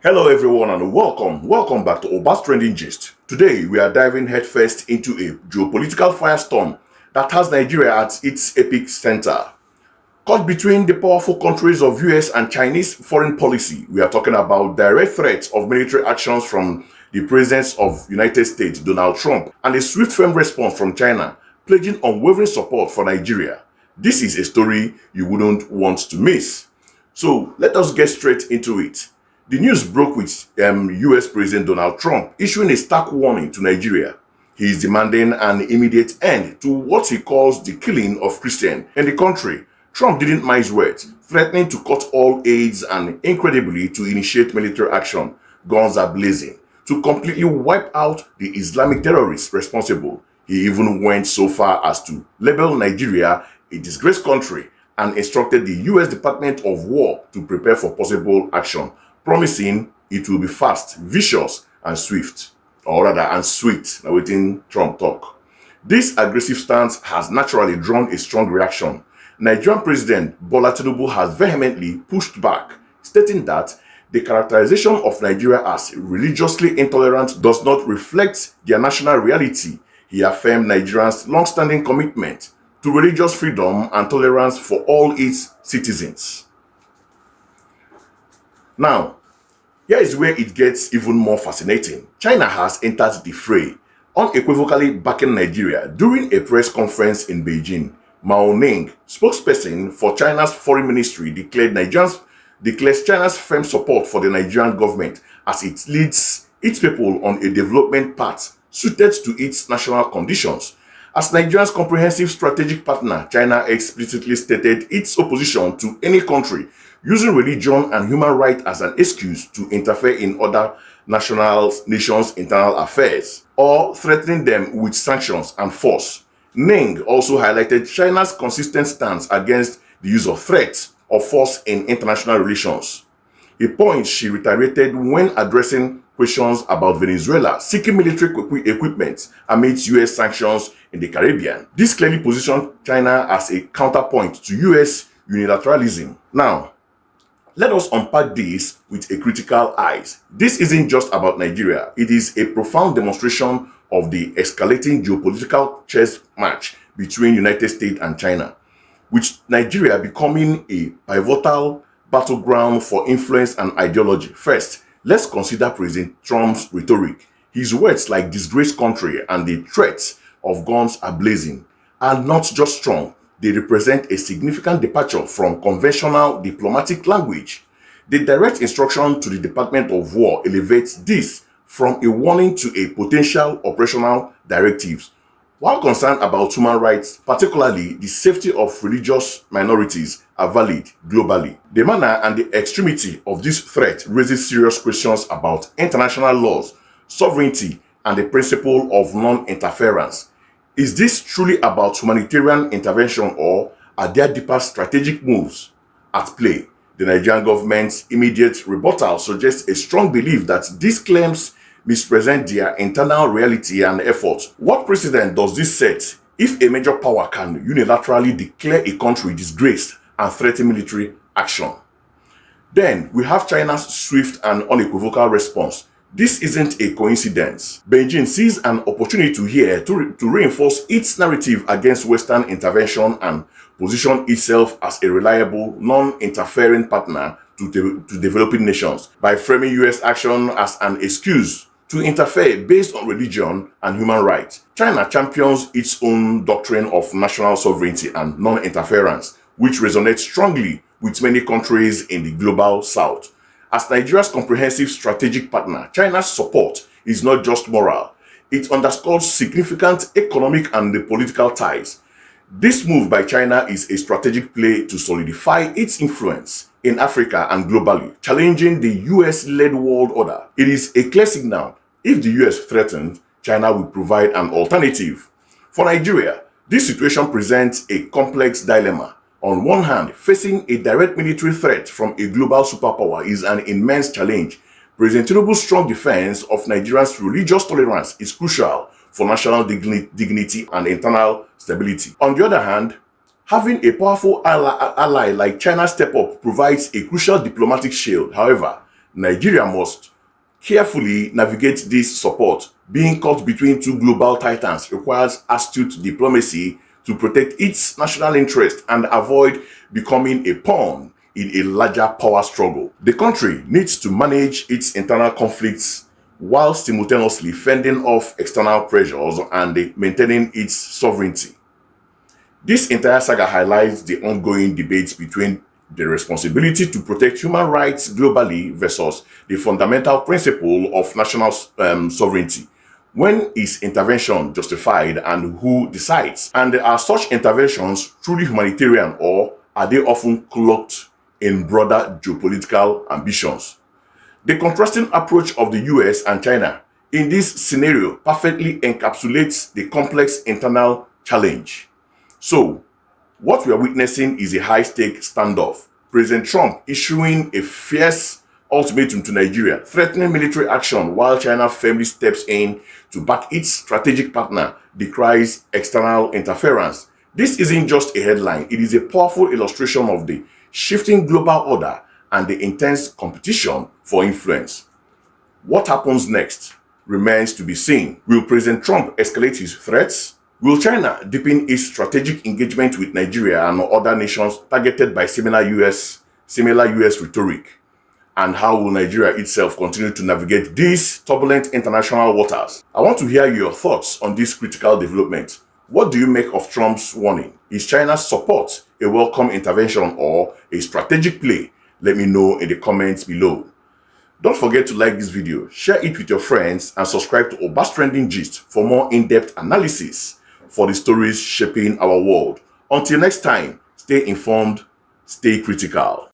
Hello everyone and welcome back to Oba's Trending Gist. Today we are diving headfirst into a geopolitical firestorm that has Nigeria at its epic center. Caught between the powerful countries of US and Chinese foreign policy, we are talking about direct threats of military actions from the president of United States, Donald Trump, and a swift firm response from China, pledging unwavering support for Nigeria. This is a story you wouldn't want to miss. So let us get straight into it. The news broke with US President Donald Trump issuing a stark warning to Nigeria. He is demanding an immediate end to what he calls the killing of Christians in the country. Trump didn't mince words, threatening to cut all aids and, incredibly, to initiate military action, guns are blazing, to completely wipe out the Islamic terrorists responsible. He even went so far as to label Nigeria a disgraced country and instructed the US Department of War to prepare for possible action, promising it will be fast, vicious, and swift, or rather, and sweet. Now, waiting Trump talk. This aggressive stance has naturally drawn a strong reaction. Nigerian President Bola Tinubu has vehemently pushed back, stating that the characterization of Nigeria as religiously intolerant does not reflect their national reality. He affirmed Nigeria's long-standing commitment to religious freedom and tolerance for all its citizens. Now, here is where it gets even more fascinating. China has entered the fray, unequivocally backing Nigeria. During a press conference in Beijing, Mao Ning, spokesperson for China's foreign ministry, declares China's firm support for the Nigerian government as it leads its people on a development path suited to its national conditions. As Nigeria's comprehensive strategic partner, China explicitly stated its opposition to any country using religion and human rights as an excuse to interfere in other nations' internal affairs, or threatening them with sanctions and force. Ning also highlighted China's consistent stance against the use of threats or force in international relations, a point she reiterated when addressing questions about Venezuela seeking military equipment amidst US sanctions in the Caribbean. This clearly positioned China as a counterpoint to US unilateralism. Now, let us unpack this with a critical eye. This isn't just about Nigeria. It is a profound demonstration of the escalating geopolitical chess match between United States and China, with Nigeria becoming a pivotal battleground for influence and ideology. First, let's consider President Trump's rhetoric. His words like disgraced country and the threats of guns are blazing are not just strong. They represent a significant departure from conventional diplomatic language. The direct instruction to the Department of War elevates this from a warning to a potential operational directive. While concerned about human rights, particularly the safety of religious minorities, are valid globally, the manner and the extremity of this threat raises serious questions about international laws, sovereignty, and the principle of non-interference. Is this truly about humanitarian intervention, or are there deeper strategic moves at play? The Nigerian government's immediate rebuttal suggests a strong belief that these claims misrepresent their internal reality and effort. What precedent does this set if a major power can unilaterally declare a country disgraced and threaten military action? Then we have China's swift and unequivocal response. This isn't a coincidence. Beijing sees an opportunity here to reinforce its narrative against Western intervention and position itself as a reliable, non-interfering partner to developing nations by framing US action as an excuse to interfere based on religion and human rights. China champions its own doctrine of national sovereignty and non-interference, which resonates strongly with many countries in the global south. As Nigeria's comprehensive strategic partner, China's support is not just moral. It underscores significant economic and political ties. This move by China is a strategic play to solidify its influence in Africa and globally, challenging the US-led world order. It is a clear signal. If the US threatens, China will provide an alternative. For Nigeria, this situation presents a complex dilemma. On one hand, facing a direct military threat from a global superpower is an immense challenge. President Tinubu's strong defense of Nigeria's religious tolerance is crucial for national dignity and internal stability. On the other hand, having a powerful ally like China step up provides a crucial diplomatic shield. However, Nigeria must carefully navigate this support. Being caught between two global titans requires astute diplomacy to protect its national interest and avoid becoming a pawn in a larger power struggle. The country needs to manage its internal conflicts while simultaneously fending off external pressures and maintaining its sovereignty. This entire saga highlights the ongoing debates between the responsibility to protect human rights globally versus the fundamental principle of national sovereignty. When is intervention justified and who decides? And are such interventions truly humanitarian, or are they often cloaked in broader geopolitical ambitions? The contrasting approach of the US and China in this scenario perfectly encapsulates the complex internal challenge. So, what we are witnessing is a high-stake standoff. President Trump issuing a fierce ultimatum to Nigeria, threatening military action while China firmly steps in to back its strategic partner, decries external interference. This isn't just a headline, it is a powerful illustration of the shifting global order and the intense competition for influence. What happens next remains to be seen. Will President Trump escalate his threats? Will China deepen its strategic engagement with Nigeria and other nations targeted by similar US rhetoric? And how will Nigeria itself continue to navigate these turbulent international waters? I want to hear your thoughts on this critical development. What do you make of Trump's warning? Is China's support a welcome intervention or a strategic play? Let me know in the comments below. Don't forget to like this video, share it with your friends, and subscribe to Oba's Trending Gist for more in-depth analysis for the stories shaping our world. Until next time, stay informed, stay critical.